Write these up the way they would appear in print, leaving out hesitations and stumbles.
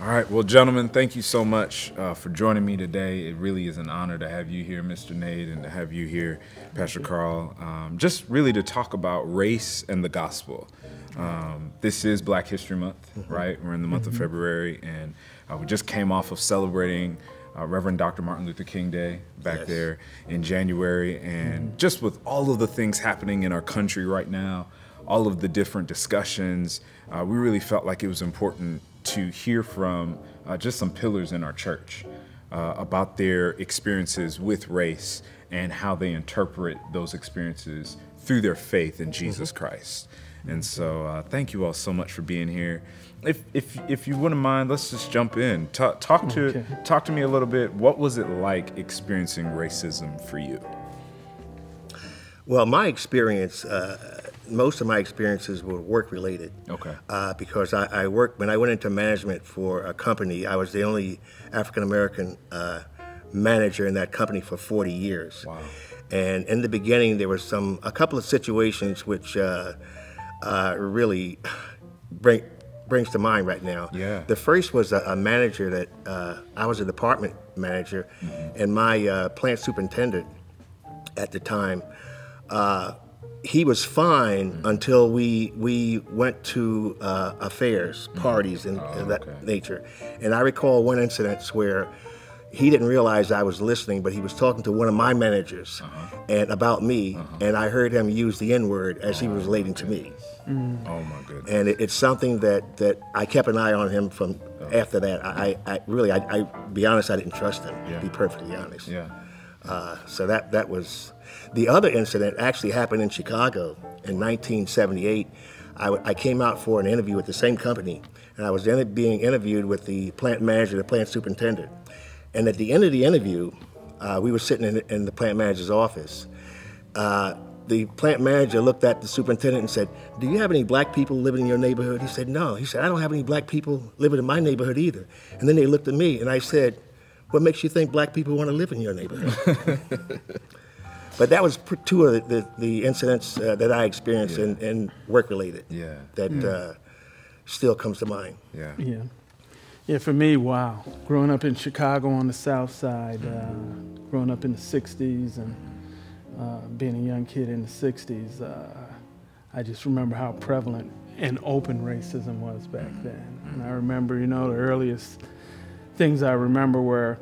All right. Well, gentlemen, thank you so much for joining me today. It really is an honor to have you here, Mr. Nate, and to have you here, Pastor Carl, just really to talk about race and the gospel. This is Black History Month, right? We're in the month of February, and we just came off of celebrating Reverend Dr. Martin Luther King Day back there in January. And just with all of the things happening in our country right now, all of the different discussions, we really felt like it was important to hear from just some pillars in our church about their experiences with race and how they interpret those experiences through their faith in Jesus Christ. And so thank you all so much for being here. If you wouldn't mind, let's just jump in. Talk to me a little bit. What was it like experiencing racism for you? Well, my experience, most of my experiences were work-related. Okay. Because I worked, when I went into management for a company, I was the only African-American manager in that company for 40 years. Wow. And in the beginning, there was a couple of situations which really brings to mind right now. Yeah. The first was a manager that, I was a department manager, and my plant superintendent at the time, he was fine until we went to affairs, parties, and that nature. And I recall one incident where he didn't realize I was listening, but he was talking to one of my managers and about me, and I heard him use the N-word as he was relating to me. Oh my goodness! And it's something that I kept an eye on him from after that. I really, be honest, I didn't trust him. To be perfectly honest. Yeah. So that was. The other incident actually happened in Chicago in 1978. I came out for an interview with the same company, and I was being interviewed with the plant manager, the plant superintendent. And at the end of the interview, we were sitting in the plant manager's office. The plant manager looked at the superintendent and said, "Do you have any black people living in your neighborhood?" He said, "No." He said, "I don't have any black people living in my neighborhood either." And then they looked at me, and I said, "What makes you think black people want to live in your neighborhood?" But that was two of the incidents that I experienced and work-related that still comes to mind. Yeah, for me, wow. Growing up in Chicago on the South Side, growing up in the 60s and being a young kid in the 60s, I just remember how prevalent and open racism was back then. And I remember, the earliest things I remember were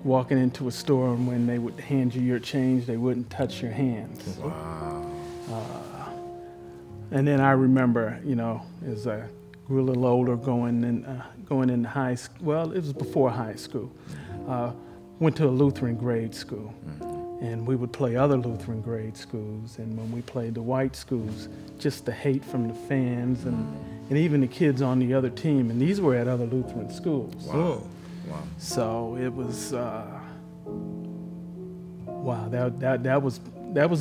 walking into a store, and when they would hand you your change, they wouldn't touch your hands. Wow. And then I remember, as I grew a little older, going in high school. Well, it was before high school. Went to a Lutheran grade school, and we would play other Lutheran grade schools. And when we played the white schools, just the hate from the fans and even the kids on the other team. And these were at other Lutheran schools. Wow. Wow. So it was, wow, that was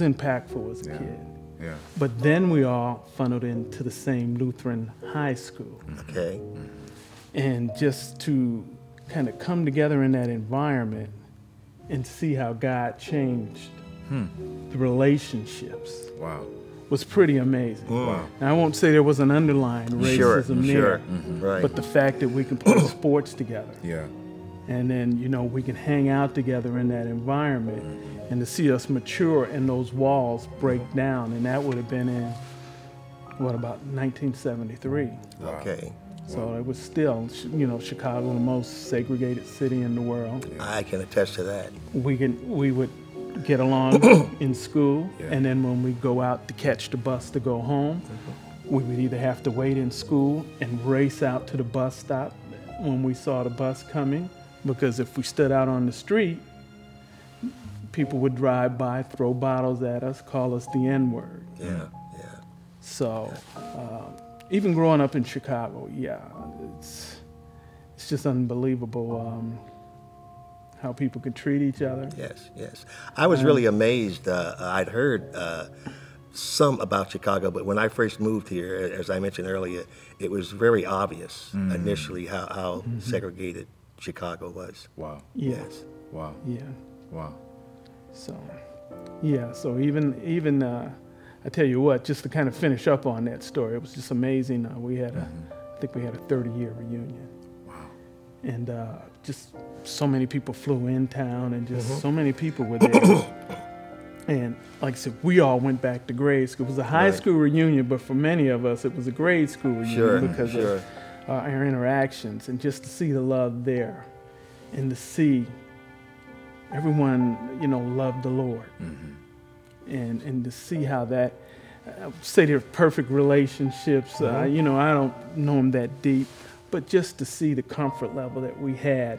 impactful as a kid. Yeah. But then we all funneled into the same Lutheran high school. Okay. And just to kind of come together in that environment and see how God changed the relationships. Wow. Was pretty amazing. Wow. Now, I won't say there was an underlying racism there, Right. but the fact that we can play sports together. Yeah. And then, we can hang out together in that environment, and to see us mature and those walls break down. And that would have been in, about 1973. Wow. Okay. So it was still, Chicago, the most segregated city in the world. I can attest to that. We would get along in school, and then when we go out to catch the bus to go home, we would either have to wait in school and race out to the bus stop when we saw the bus coming, because if we stood out on the street, people would drive by, throw bottles at us, call us the N-word. Yeah. So even growing up in Chicago, it's just unbelievable how people could treat each other. Yes. I was really amazed. I'd heard some about Chicago, but when I first moved here, as I mentioned earlier, it was very obvious initially how segregated Chicago was. Wow. Yes. Wow. Yeah. Wow. So even I tell you what, just to kind of finish up on that story, it was just amazing. I think we had a 30-year reunion. Wow. and just so many people flew in town, and just so many people were there. And like I said, we all went back to grade school. It was a high school reunion, but for many of us, it was a grade school reunion because of our interactions, and just to see the love there, and to see everyone, love the Lord, and to see how that, I would say they're perfect relationships. I don't know them that deep, but just to see the comfort level that we had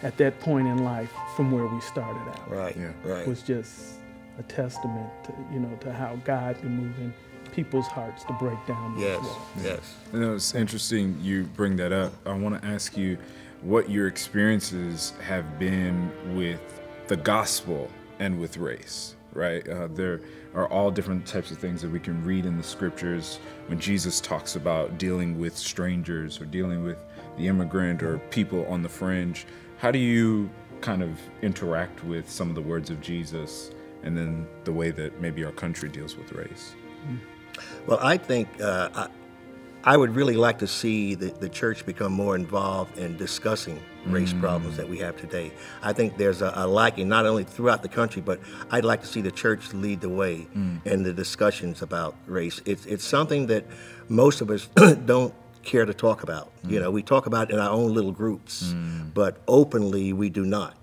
at that point in life from where we started out, was just a testament to how God can move in people's hearts to break down those walls. Yes. It's interesting you bring that up. I want to ask you what your experiences have been with the gospel and with race, right? There are all different types of things that we can read in the scriptures when Jesus talks about dealing with strangers or dealing with the immigrant or people on the fringe. How do you kind of interact with some of the words of Jesus and then the way that maybe our country deals with race? Well, I think I would really like to see the church become more involved in discussing race problems that we have today. I think there's a lacking, not only throughout the country, but I'd like to see the church lead the way in the discussions about race. It's something that most of us don't care to talk about. We talk about it in our own little groups, but openly we do not.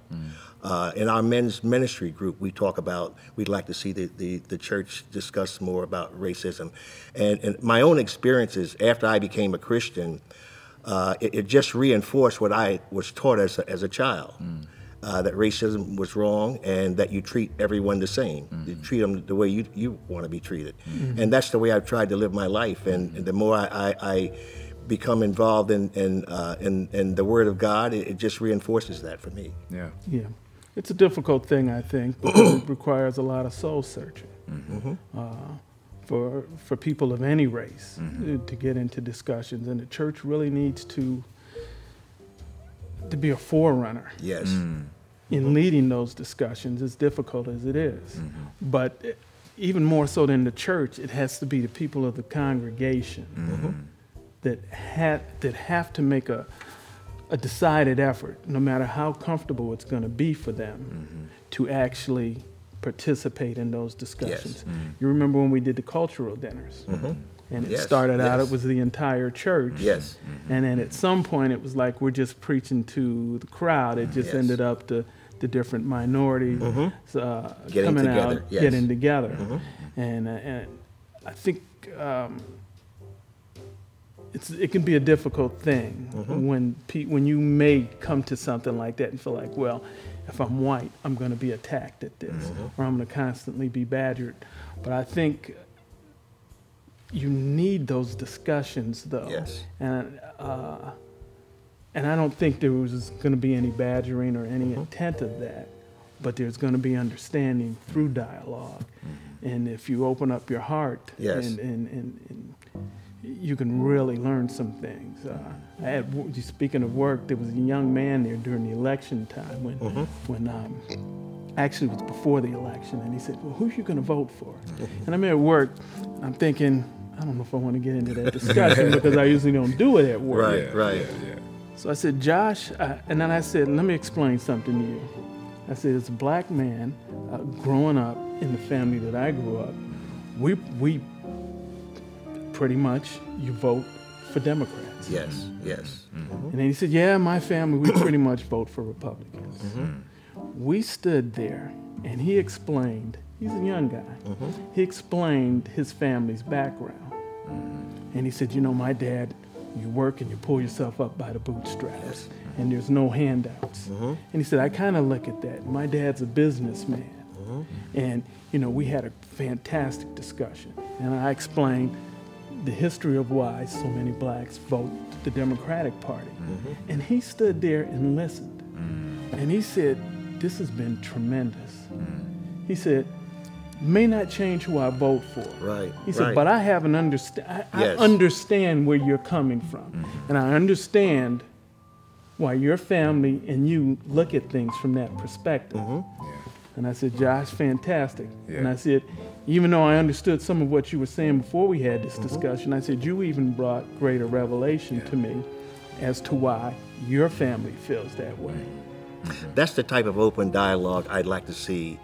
In our men's ministry group, we talk about, we'd like to see the church discuss more about racism. And my own experiences after I became a Christian, it just reinforced what I was taught as a child, that racism was wrong and that you treat everyone the same. You treat them the way you want to be treated. And that's the way I've tried to live my life. And the more I become involved in the Word of God, it just reinforces that for me. Yeah. It's a difficult thing, I think, because it requires a lot of soul searching for people of any race to get into discussions, and the church really needs to be a forerunner. Yes. In leading those discussions, as difficult as it is. But even more so than the church, it has to be the people of the congregation that have to make a decided effort, no matter how comfortable it's going to be for them, to actually participate in those discussions. You remember when we did the cultural dinners? And it started out, it was the entire church. And then at some point, it was like we're just preaching to the crowd. It just ended up the different minorities coming out, getting together. And I think it can be a difficult thing when you may come to something like that and feel like, well, if I'm white, I'm going to be attacked at this, or I'm going to constantly be badgered. But I think you need those discussions, though. And I don't think there was going to be any badgering or any intent of that, but there's going to be understanding through dialogue. And if you open up your heart and you can really learn some things. Speaking of work, there was a young man there during the election time when actually it was before the election, and he said, well, who are you going to vote for? And I'm at work, I'm thinking, I don't know if I want to get into that discussion because I usually don't do it at work. Right. So I said, Josh, and then I said, let me explain something to you. I said, as a black man growing up in the family that I grew up, we pretty much, you vote for Democrats. Yes. And then he said, yeah, my family, we pretty much vote for Republicans. We stood there, and he explained, he's a young guy, he explained his family's background. And he said, my dad, you work and you pull yourself up by the bootstraps, and there's no handouts. And he said, I kind of look at that. My dad's a businessman. And, we had a fantastic discussion. And I explained the history of why so many blacks vote the Democratic Party. And he stood there and listened. And he said, this has been tremendous. He said, may not change who I vote for. He said, but I have an I understand where you're coming from. And I understand why your family and you look at things from that perspective. And I said, Josh, fantastic. And I said, even though I understood some of what you were saying before we had this discussion, I said, you even brought greater revelation to me. as to why your family feels that way. That's the type of open dialogue I'd like to see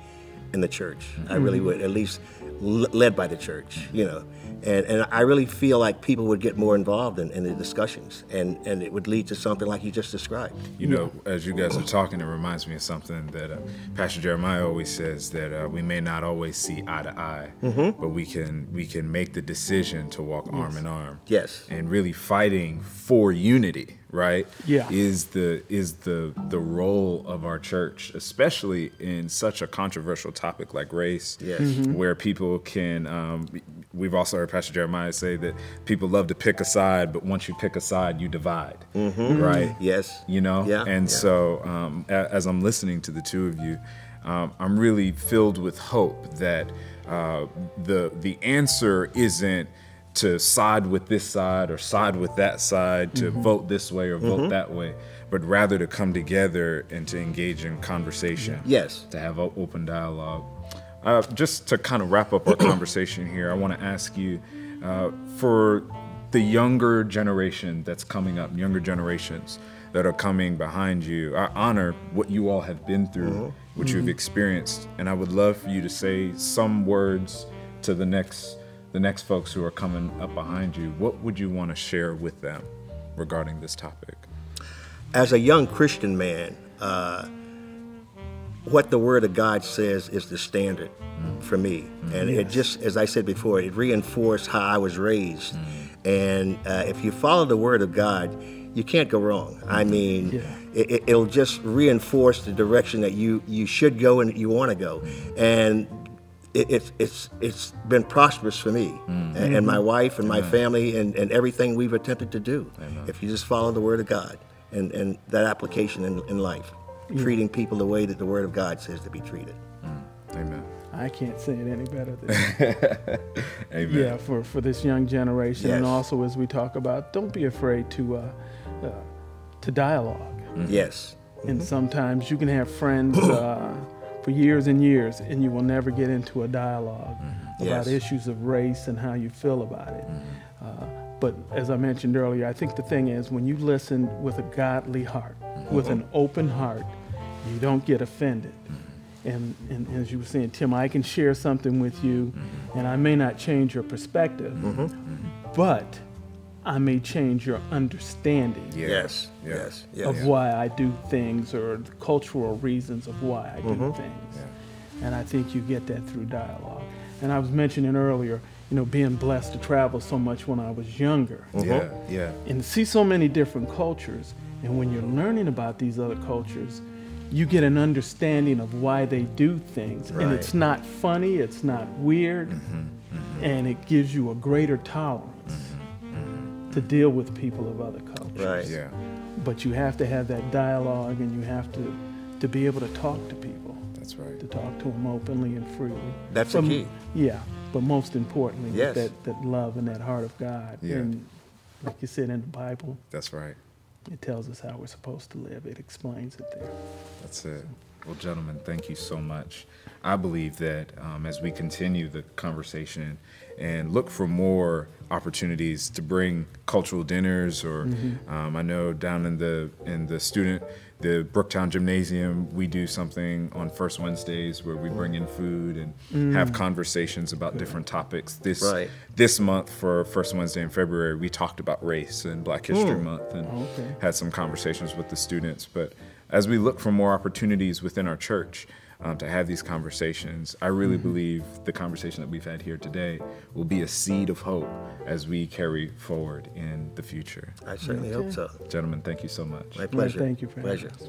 in the church. I really would, at least led by the church, you know. And I really feel like people would get more involved in the discussions, and it would lead to something like you just described. You know, as you guys are talking, it reminds me of something that Pastor Jeremiah always says, that we may not always see eye to eye, but we can make the decision to walk arm in arm. Yes. And really fighting for unity, right? Yeah. Is the role of our church, especially in such a controversial topic like race. Yes. Where people can, we've also heard Pastor Jeremiah say that people love to pick a side, but once you pick a side, you divide, right? Yes. You know? Yeah. And so as I'm listening to the two of you, I'm really filled with hope that the answer isn't to side with this side or side with that side, to vote this way or vote that way, but rather to come together and to engage in conversation. Yes. To have an open dialogue. Just to kind of wrap up our conversation here, I want to ask you, for the younger generation that's coming up, younger generations that are coming behind you, I honor what you all have been through, what you've experienced, and I would love for you to say some words to the next folks who are coming up behind you. What would you want to share with them regarding this topic? As a young Christian man, what the Word of God says is the standard for me. And it just, as I said before, it reinforced how I was raised. And if you follow the Word of God, you can't go wrong. I mean, it'll just reinforce the direction that you should go and you want to go. And it's been prosperous for me and my wife and my family and everything we've attempted to do. If you just follow the Word of God and that application in life, treating people the way that the Word of God says to be treated. Amen. I can't say it any better than that. Amen. Yeah, for this young generation, and Yes. also as we talk about, don't be afraid to dialogue. Yes. And sometimes you can have friends for years and years, and you will never get into a dialogue about Yes. issues of race and how you feel about it. But as I mentioned earlier, I think the thing is when you listen with a godly heart, with an open heart, you don't get offended. And as you were saying, Tim, I can share something with you, and I may not change your perspective, but I may change your understanding Yes. Yeah. Yes. of Yes. why I do things, or the cultural reasons of why I do things. And I think you get that through dialogue. And I was mentioning earlier, you know, being blessed to travel so much when I was younger Yeah. and see so many different cultures. And when you're learning about these other cultures, you get an understanding of why they do things. And Right. it's not funny, it's not weird, and it gives you a greater tolerance to deal with people of other cultures. Right. Yeah. But you have to have that dialogue, and you have to be able to talk to people, That's right. to talk to them openly and freely. That's the key. Yeah, but most importantly, Yes. that love and that heart of God. Yeah. And like you said in the Bible, That's right. it tells us how we're supposed to live. It explains it there. That's it. Well, gentlemen, thank you so much. I believe that as we continue the conversation and look for more opportunities to bring cultural dinners, or I know down in the Brooktown Gymnasium, we do something on first Wednesdays where we bring in food and have conversations about different topics. This month, for first Wednesday in February, we talked about race and Black History Month and had some conversations with the students. But as we look for more opportunities within our church to have these conversations, I really believe the conversation that we've had here today will be a seed of hope as we carry forward in the future. I certainly hope so. Gentlemen, thank you so much. My pleasure. Thank you for having Pleasure. us.